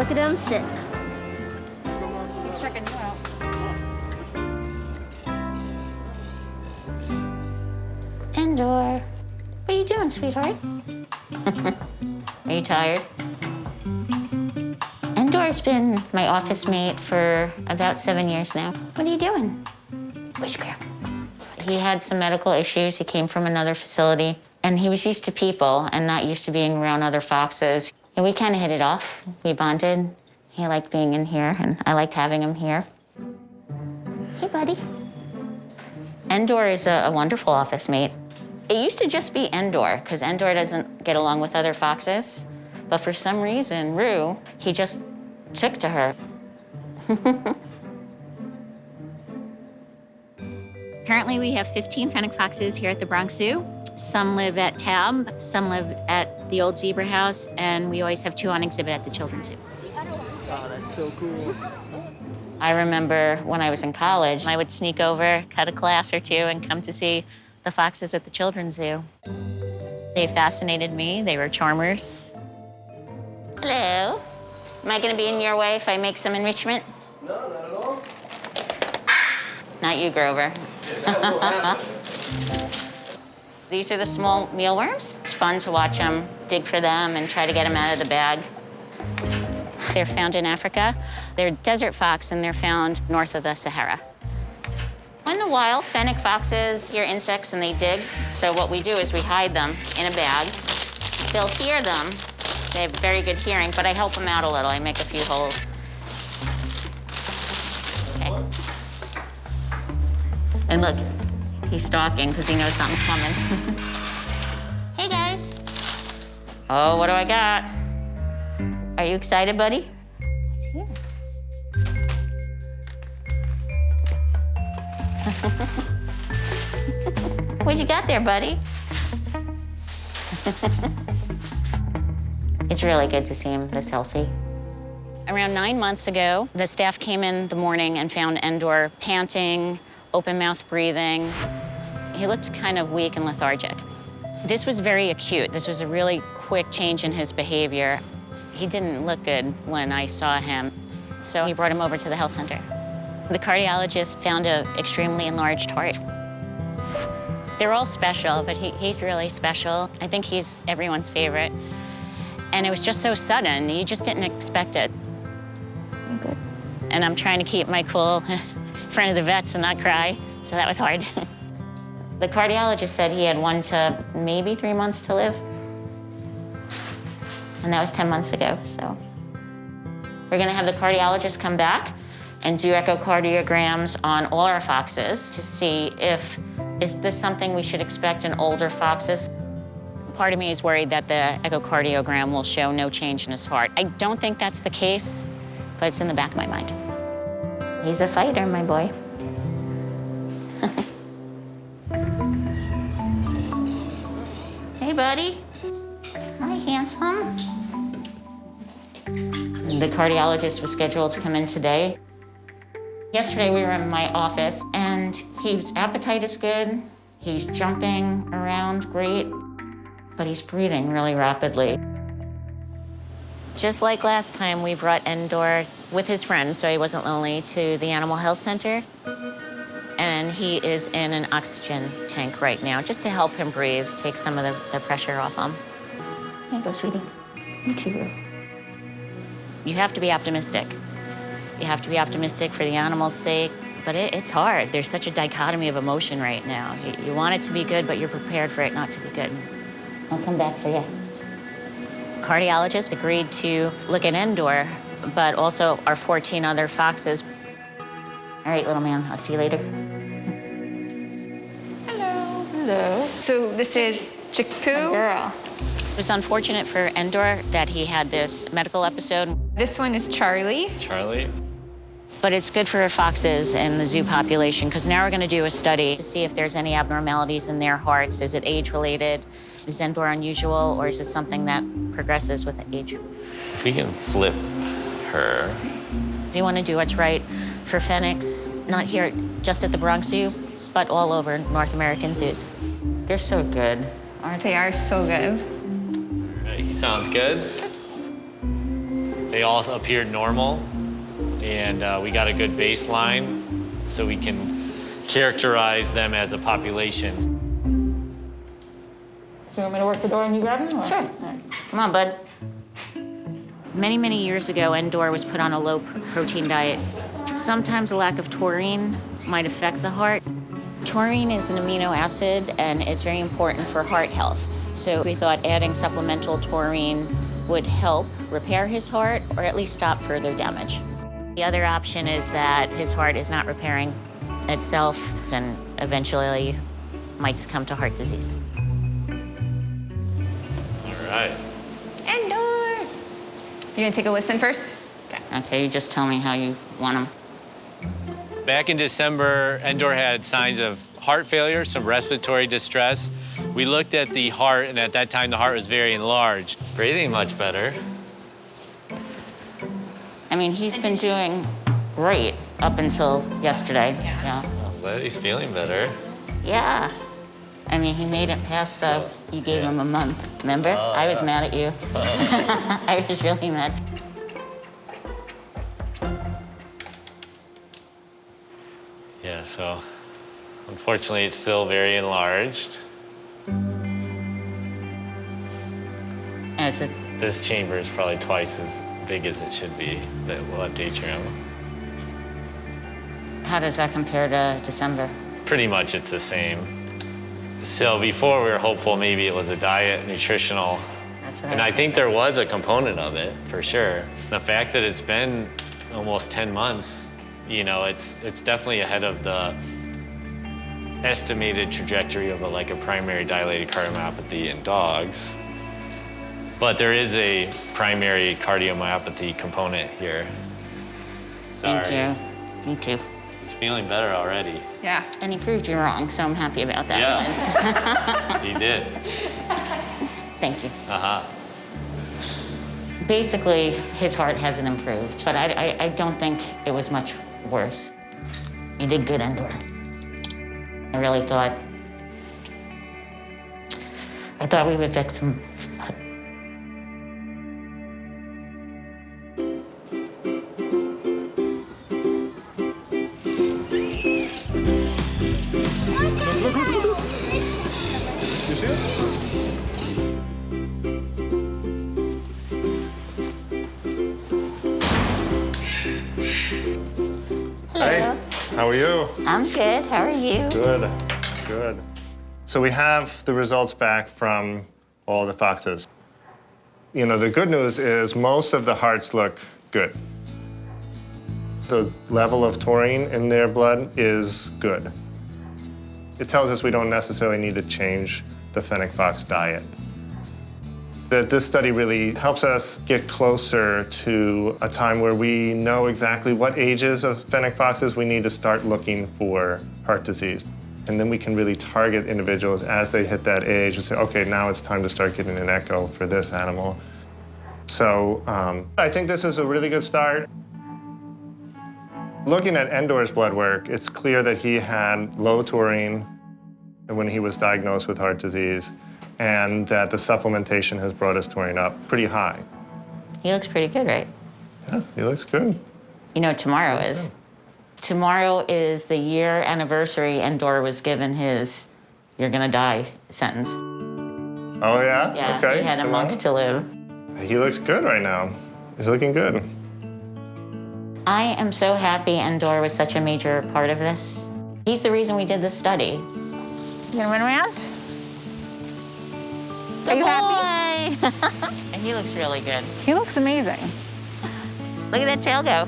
Look at him sit. He's checking you out. Endor, what are you doing, sweetheart? Are you tired? Endor's been my office mate for about 7 years now. What are you doing? Witchcraft. He had some medical issues. He came from another facility, and he was used to people and not used to being around other foxes. And we kind of hit it off. We bonded. He liked being in here, and I liked having him here. Hey, buddy. Endor is a wonderful office mate. It used to just be Endor, because Endor doesn't get along with other foxes. But for some reason, Rue, he just took to her. Currently, we have 15 Fennec foxes here at the Bronx Zoo. Some live at Tab, some live at the old Zebra House, and we always have 2 on exhibit at the Children's Zoo. Oh, that's so cool. I remember when I was in college, I would sneak over, cut a class or 2, and come to see the foxes at the Children's Zoo. They fascinated me. They were charmers. Hello. Am I going to be in your way if I make some enrichment? No, not at all. Not you, Grover. These are the small mealworms. It's fun to watch them, dig for them, and try to get them out of the bag. They're found in Africa. They're desert fox, and they're found north of the Sahara. In the wild, Fennec foxes hear insects and they dig. So what we do is we hide them in a bag. They'll hear them. They have very good hearing, but I help them out a little. I make a few holes. Okay. And look, he's stalking because he knows something's coming. Hey, guys. Oh, what do I got? Are you excited, buddy? It's here. What you got there, buddy? It's really good to see him this healthy. Around 9 months ago, the staff came in the morning and found Endor panting, open mouth breathing. He looked kind of weak and lethargic. This was very acute. This was a really quick change in his behavior. He didn't look good when I saw him, so we brought him over to the health center. The cardiologist found an extremely enlarged heart. They're all special, but he's really special. I think he's everyone's favorite. And it was just so sudden, you just didn't expect it. I'm good. And I'm trying to keep my cool in front of the vets and not cry, so that was hard. The cardiologist said he had 1 to maybe 3 months to live. And that was 10 months ago, so. We're gonna have the cardiologist come back and do echocardiograms on all our foxes to see if, is this something we should expect in older foxes? Part of me is worried that the echocardiogram will show no change in his heart. I don't think that's the case, but it's in the back of my mind. He's a fighter, my boy. Hey, buddy. Hi, handsome. The cardiologist was scheduled to come in today. Yesterday, we were in my office, and his appetite is good. He's jumping around great, but he's breathing really rapidly. Just like last time, we brought Endor with his friends, so he wasn't lonely, to the animal health center. And he is in an oxygen tank right now, just to help him breathe, take some of the pressure off him. Here you go, sweetie. You too, Rue. You have to be optimistic. You have to be optimistic for the animal's sake, but it's hard. There's such a dichotomy of emotion right now. You want it to be good, but you're prepared for it not to be good. I'll come back for you. Cardiologist agreed to look at Endor, but also our 14 other foxes. All right, little man, I'll see you later. Hello. Hello. So this is Chickpoo. Girl. It was unfortunate for Endor that he had this medical episode. This one is Charlie. Charlie? But it's good for foxes and the zoo population, because now we're going to do a study to see if there's any abnormalities in their hearts. Is it age-related? Is Endor unusual, or is this something that progresses with age? If we can flip her. We want to do what's right for Fennecs, not here just at the Bronx Zoo, but all over North American zoos. They're so good, aren't they? They are so good. He sounds good. They all appeared normal, and we got a good baseline so we can characterize them as a population. So you want me to work the door and you grab him? Or? Sure. All right. Come on, bud. Many, many years ago, Endor was put on a low-protein diet. Sometimes a lack of taurine might affect the heart. Taurine is an amino acid, and it's very important for heart health. So we thought adding supplemental taurine would help repair his heart, or at least stop further damage. The other option is that his heart is not repairing itself, and eventually might succumb to heart disease. All right. Endor! You gonna take a listen first? Okay, you just tell me how you want him. Back in December, Endor had signs of heart failure, some respiratory distress. We looked at the heart, and at that time, the heart was very enlarged. Breathing much better. I mean, he's been doing great up until yesterday. Yeah. I'm glad he's feeling better. Yeah. I mean, he made it past the, you gave him a month, remember? Oh, I was yeah. mad at you. I was really mad. Yeah, so unfortunately, it's still very enlarged. As a, This chamber is probably twice as big as it should be, the left atrium. how does that compare to December? Pretty much it's the same. So before we were hopeful maybe it was a diet, nutritional, That's what and I was think there was a component of it, for sure. The fact that it's been almost 10 months, you know, it's definitely ahead of the estimated trajectory of like a primary dilated cardiomyopathy in dogs. But there is a primary cardiomyopathy component here. Sorry. Thank you. Me too. It's feeling better already. Yeah. And he proved you wrong, so I'm happy about that. Yeah. He did. Thank you. Uh-huh. Basically, his heart hasn't improved, but I don't think it was much worse. You did good, Endor. I really thought we would fix him. You see it? Hey, how are you? I'm good. How are you? Good, good. So we have the results back from all the foxes. You know, the good news is most of the hearts look good. The level of taurine in their blood is good. It tells us we don't necessarily need to change the Fennec fox diet. That this study really helps us get closer to a time where we know exactly what ages of Fennec foxes we need to start looking for heart disease. And then we can really target individuals as they hit that age and say, okay, now it's time to start getting an echo for this animal. So I think this is a really good start. Looking at Endor's blood work, it's clear that he had low taurine when he was diagnosed with heart disease, and that the supplementation has brought his taurine up pretty high. He looks pretty good, right? Yeah, he looks good. You know what tomorrow is? Tomorrow is the year anniversary Endor was given his "you're gonna die" sentence. Oh, yeah? Yeah, Okay. he had a tomorrow? month to live. He looks good right now. He's looking good. I am so happy Endor was such a major part of this. He's the reason we did this study. You gonna run around? Are you happy? happy? And he looks really good. He looks amazing. Look at that tail go.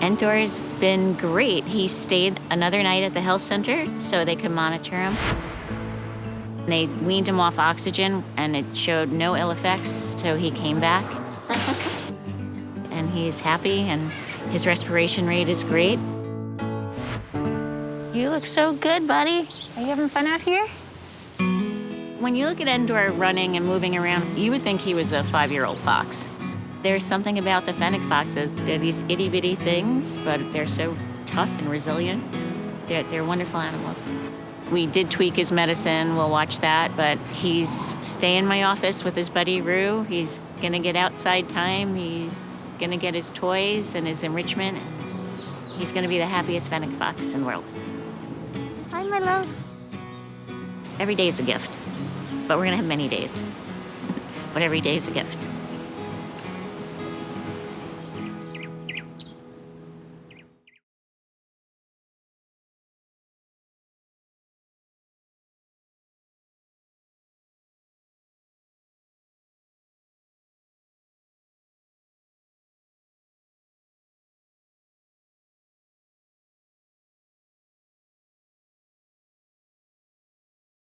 Endor's been great. He stayed another night at the health center so they could monitor him. They weaned him off oxygen and it showed no ill effects, so he came back. And he's happy and his respiration rate is great. You look so good, buddy. Are you having fun out here? When you look at Endor running and moving around, you would think he was a 5-year-old fox. There's something about the Fennec foxes. They're these itty-bitty things, but they're so tough and resilient. They're wonderful animals. We did tweak his medicine, we'll watch that, but he's staying in my office with his buddy Rue. He's gonna get outside time, he's gonna get his toys and his enrichment. He's gonna be the happiest Fennec fox in the world. Hi, my love. Every day is a gift, but we're gonna have many days. But every day is a gift.